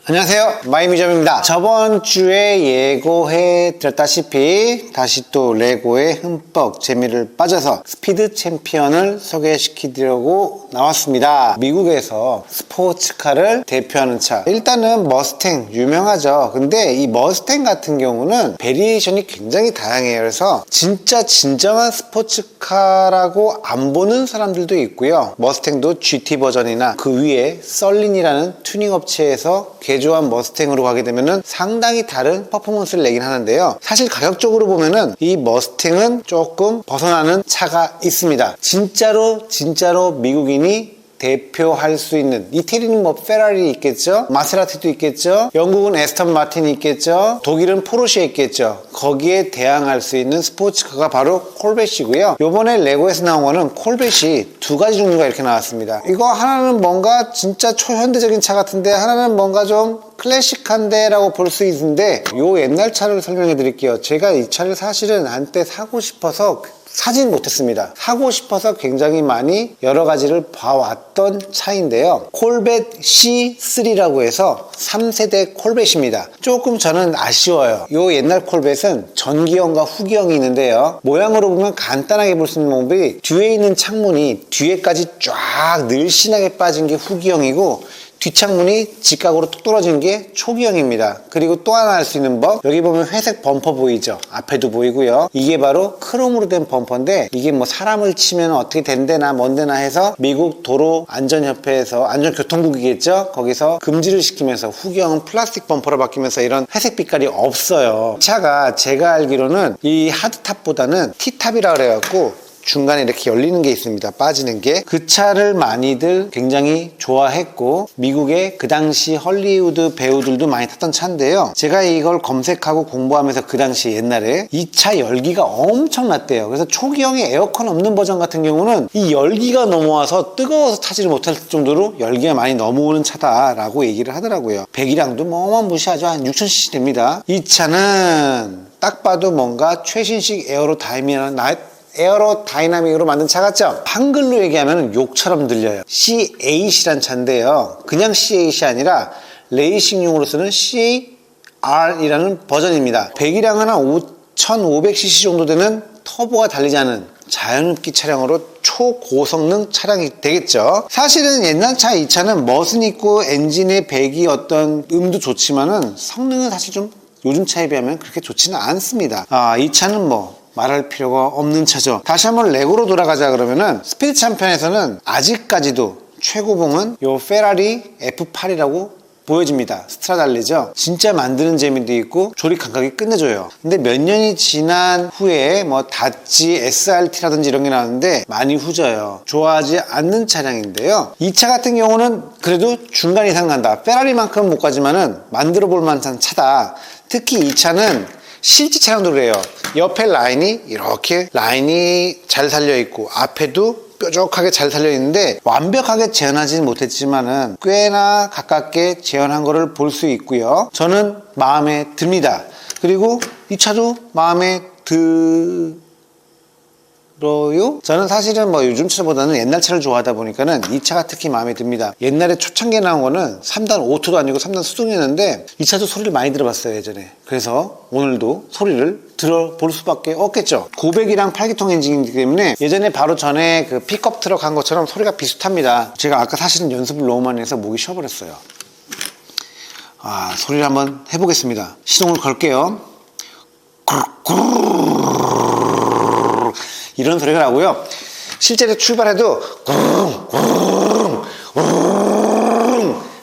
안녕하세요, 마이뮤지엄입니다. 저번 주에 예고해 드렸다시피 다시 또 레고에 흠뻑 재미를 빠져서 스피드 챔피언을 소개시키려고 나왔습니다. 미국에서 스포츠카를 대표하는 차, 일단은 머스탱 유명하죠. 근데 이 머스탱 같은 경우는 베리에이션이 굉장히 다양해요. 그래서 진짜 진정한 스포츠카라고 안 보는 사람들도 있고요. 머스탱도 GT 버전이나 그 위에 썰린이라는 튜닝 업체에서 개조한 머스탱으로 가게 되면은 상당히 다른 퍼포먼스를 내긴 하는데요. 사실 가격적으로 보면은 이 머스탱은 조금 벗어나는 차가 있습니다. 진짜로 미국인이 대표할 수 있는, 이태리는 뭐 페라리 있겠죠, 마세라티도 있겠죠, 영국은 에스턴 마틴이 있겠죠, 독일은 포르쉐 있겠죠. 거기에 대항할 수 있는 스포츠카가 바로 콜벳이고요. 요번에 레고에서 나온 거는 콜벳이 두 가지 종류가 이렇게 나왔습니다. 이거 하나는 뭔가 진짜 초현대적인 차 같은데, 하나는 뭔가 좀 클래식한데 라고 볼 수 있는데, 요 옛날 차를 설명해 드릴게요. 제가 이 차를 사실은 한때 사고 싶어서 사진 못했습니다. 사고 싶어서 굉장히 많이 여러 가지를 봐왔던 차인데요. 콜벳 C3라고 해서 3세대 콜벳입니다. 조금 저는 아쉬워요. 요 옛날 콜벳은 전기형과 후기형이 있는데요. 모양으로 보면 간단하게 볼 수 있는 방법이, 뒤에 있는 창문이 뒤에까지 쫙 늘씬하게 빠진 게 후기형이고, 뒷창문이 직각으로 뚝 떨어진 게 초기형입니다. 그리고 또 하나 할 수 있는 법, 여기 보면 회색 범퍼 보이죠? 앞에도 보이고요. 이게 바로 크롬으로 된 범퍼인데, 이게 뭐 사람을 치면 어떻게 된대나 뭔데나 해서 미국 도로안전협회에서, 안전교통국이겠죠? 거기서 금지를 시키면서 후기형은 플라스틱 범퍼로 바뀌면서 이런 회색 빛깔이 없어요. 차가 제가 알기로는 이 하드탑보다는 T탑이라 그래갖고 중간에 이렇게 열리는 게 있습니다. 빠지는 게. 그 차를 많이들 굉장히 좋아했고, 미국의 그 당시 헐리우드 배우들도 많이 탔던 차인데요. 제가 이걸 검색하고 공부하면서 그 당시 옛날에 이 차 열기가 엄청났대요. 그래서 초기형의 에어컨 없는 버전 같은 경우는 이 열기가 넘어와서 뜨거워서 타지를 못할 정도로 열기가 많이 넘어오는 차다라고 얘기를 하더라고요. 배기량도 뭐 어마무시하죠. 한 6000cc 됩니다. 이 차는 딱 봐도 뭔가 최신식 에어로다이나믹으로 만든 차 같죠? 한글로 얘기하면 욕처럼 들려요. C8이란 차인데요. 그냥 C8이 아니라 레이싱용으로 쓰는 CR이라는 버전입니다. 배기량은 한 5500cc 정도 되는 터보가 달리지 않은 자연흡기 차량으로 초고성능 차량이 되겠죠. 사실은 옛날 차 이 차는 멋은 있고 엔진의 배기 어떤 음도 좋지만은 성능은 사실 좀 요즘 차에 비하면 그렇게 좋지는 않습니다. 이 차는 뭐 말할 필요가 없는 차죠. 다시 한번 레고로 돌아가자 그러면은, 스피드 챔피언에서는 아직까지도 최고봉은 요 페라리 F8이라고 보여집니다. 스트라달레죠. 진짜 만드는 재미도 있고 조립 감각이 끝내줘요. 근데 몇 년이 지난 후에 뭐 다찌 SRT라든지 이런 게 나왔는데 많이 후져요. 좋아하지 않는 차량인데요. 이 차 같은 경우는 그래도 중간 이상 간다. 페라리만큼은 못 가지만은 만들어 볼 만한 차다. 특히 이 차는 실제 차량도 그래요. 옆에 라인이 이렇게 라인이 잘 살려 있고, 앞에도 뾰족하게 잘 살려 있는데, 완벽하게 재현하지는 못했지만은 꽤나 가깝게 재현한 거를 볼 수 있고요. 저는 마음에 듭니다. 그리고 이 차도 마음에 들어요. 저는 사실은 뭐 요즘 차보다는 옛날 차를 좋아하다 보니까는 이 차가 특히 마음에 듭니다. 옛날에 초창기에 나온 거는 3단 오토도 아니고 3단 수동이었는데, 이 차도 소리를 많이 들어봤어요, 예전에. 그래서 오늘도 소리를 들어볼 수밖에 없겠죠. 고백이랑 8기통 엔진이기 때문에 예전에 바로 전에 그 픽업 트럭 한 것처럼 소리가 비슷합니다. 제가 아까 사실은 연습을 너무 많이 해서 목이 쉬어버렸어요. 소리를 한번 해보겠습니다. 시동을 걸게요. 이런 소리가 나고요. 실제로 출발해도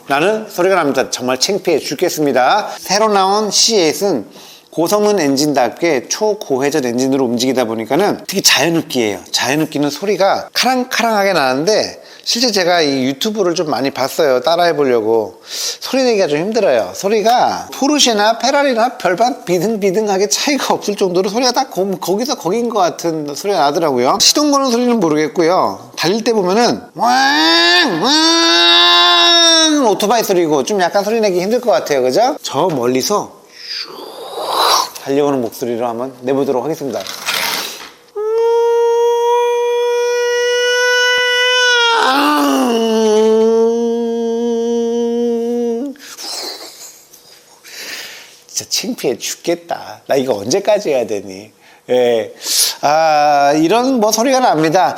라는 소리가 납니다. 정말 창피해 죽겠습니다. 새로 나온 C8은 고성능 엔진답게 초고회전 엔진으로 움직이다 보니까는 특히 자연흡기예요. 자연흡기는 소리가 카랑카랑하게 나는데, 실제 제가 이 유튜브를 좀 많이 봤어요. 따라해 보려고. 소리 내기가 좀 힘들어요. 소리가 포르쉐나 페라리나 별반 비등비등하게 차이가 없을 정도로 소리가 딱 거기서 거긴 것 같은 소리가 나더라고요. 시동 거는 소리는 모르겠고요. 달릴 때 보면은 왕 오토바이 소리고 좀 약간 소리 내기 힘들 것 같아요. 그죠? 저 멀리서 달려오는 목소리로 한번 내보도록 하겠습니다. 창피해 죽겠다. 나 이거 언제까지 해야 되니? 예. 이런 뭐 소리가 납니다.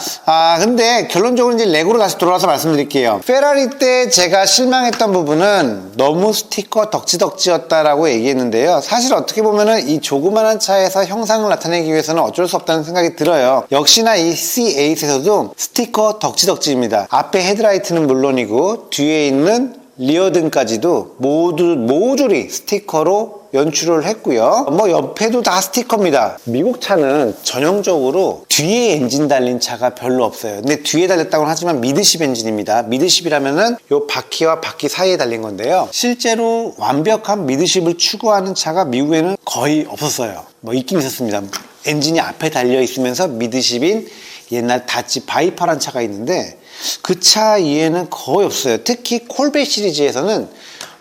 근데 결론적으로 이제 레고로 다시 돌아와서 말씀드릴게요. 페라리 때 제가 실망했던 부분은 너무 스티커 덕지덕지였다라고 얘기했는데요. 사실 어떻게 보면은 이 조그만한 차에서 형상을 나타내기 위해서는 어쩔 수 없다는 생각이 들어요. 역시나 이 C8에서도 스티커 덕지덕지입니다. 앞에 헤드라이트는 물론이고 뒤에 있는 리어등까지도 모조리 스티커로 연출을 했고요. 뭐 옆에도 다 스티커입니다. 미국 차는 전형적으로 뒤에 엔진 달린 차가 별로 없어요. 근데 뒤에 달렸다고는 하지만 미드십 엔진입니다. 미드십이라면은 요 바퀴와 바퀴 사이에 달린 건데요. 실제로 완벽한 미드십을 추구하는 차가 미국에는 거의 없었어요. 뭐 있긴 있었습니다. 엔진이 앞에 달려 있으면서 미드십인 옛날 다치 바이퍼란 차가 있는데 그 차 이외에는 거의 없어요. 특히 콜벳 시리즈에서는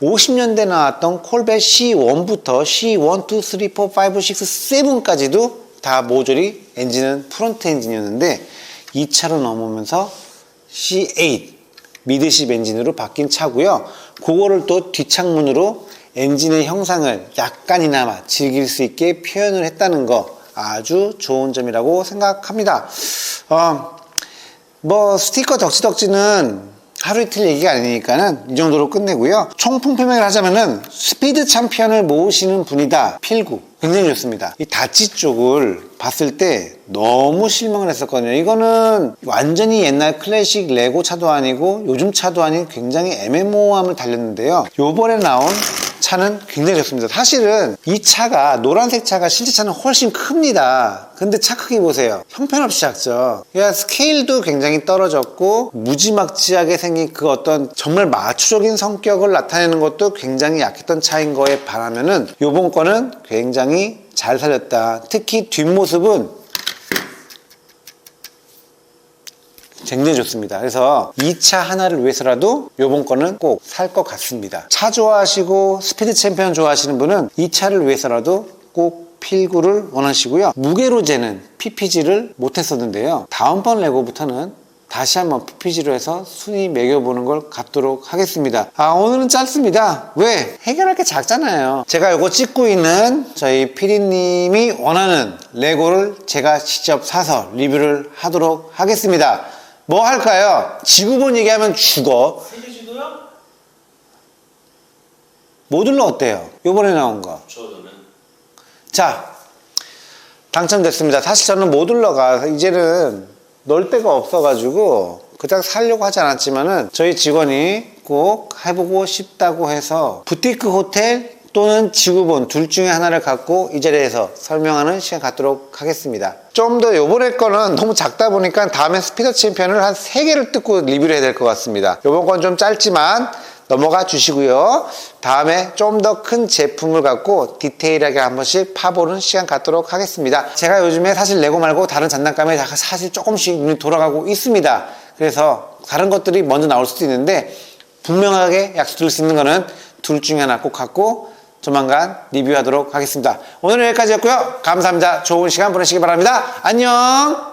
50년대 나왔던 콜벳 C1부터 C1, 2, 3, 4, 5, 6, 7까지도 다 모조리 엔진은 프론트 엔진이었는데 이 차로 넘어오면서 C8 미드십 엔진으로 바뀐 차고요. 그거를 또 뒷창문으로 엔진의 형상을 약간이나마 즐길 수 있게 표현을 했다는 거 아주 좋은 점이라고 생각합니다. 뭐 스티커 덕지덕지는 하루 이틀 얘기가 아니니까는 이 정도로 끝내고요. 총평평을 하자면은 스피드 챔피언을 모으시는 분이다. 필구 굉장히 좋습니다. 이 다치 쪽을 봤을 때 너무 실망을 했었거든요. 이거는 완전히 옛날 클래식 레고 차도 아니고 요즘 차도 아닌 굉장히 애매모호함을 달렸는데요. 요번에 나온 차는 굉장히 좋습니다. 사실은 이 차가 노란색 차가 실제 차는 훨씬 큽니다. 근데 차 크기 보세요. 형편없이 작죠. 그러니까 스케일도 굉장히 떨어졌고 무지막지하게 생긴 그 어떤 정말 마초적인 성격을 나타내는 것도 굉장히 약했던 차인 거에 반하면은 요번 거는 굉장히 잘 살렸다. 특히 뒷모습은 굉장히 좋습니다. 그래서 이 차 하나를 위해서라도 요번 거는 꼭 살 것 같습니다. 차 좋아하시고 스피드 챔피언 좋아하시는 분은 이 차를 위해서라도 꼭 필구를 원하시고요. 무게로 재는 PPG를 못했었는데요. 다음번 레고부터는 다시 한번 PPG로 해서 순위 매겨보는 걸 갖도록 하겠습니다. 오늘은 짧습니다. 왜? 해결할 게 작잖아요. 제가 이거 찍고 있는 저희 피디님이 원하는 레고를 제가 직접 사서 리뷰를 하도록 하겠습니다. 뭐 할까요? 지구본 얘기하면 죽어. 세계지도요? 모듈러 어때요? 요번에 나온 거. 저는 자, 당첨됐습니다. 사실 저는 모듈러가 이제는 넣을 데가 없어가지고 그냥 살려고 하지 않았지만은 저희 직원이 꼭 해보고 싶다고 해서 부티크 호텔 또는 지구본 둘 중에 하나를 갖고 이 자리에서 설명하는 시간 갖도록 하겠습니다. 좀 더 요번에 거는 너무 작다 보니까 다음에 스피드 챔피언을 한 3개를 뜯고 리뷰를 해야 될 것 같습니다. 요번 건 좀 짧지만 넘어가 주시고요. 다음에 좀 더 큰 제품을 갖고 디테일하게 한 번씩 파보는 시간 갖도록 하겠습니다. 제가 요즘에 사실 레고 말고 다른 장난감에 사실 조금씩 눈이 돌아가고 있습니다. 그래서 다른 것들이 먼저 나올 수도 있는데 분명하게 약속드릴 수 있는 거는 둘 중에 하나 꼭 갖고 조만간 리뷰하도록 하겠습니다. 오늘은 여기까지였고요. 감사합니다. 좋은 시간 보내시기 바랍니다. 안녕.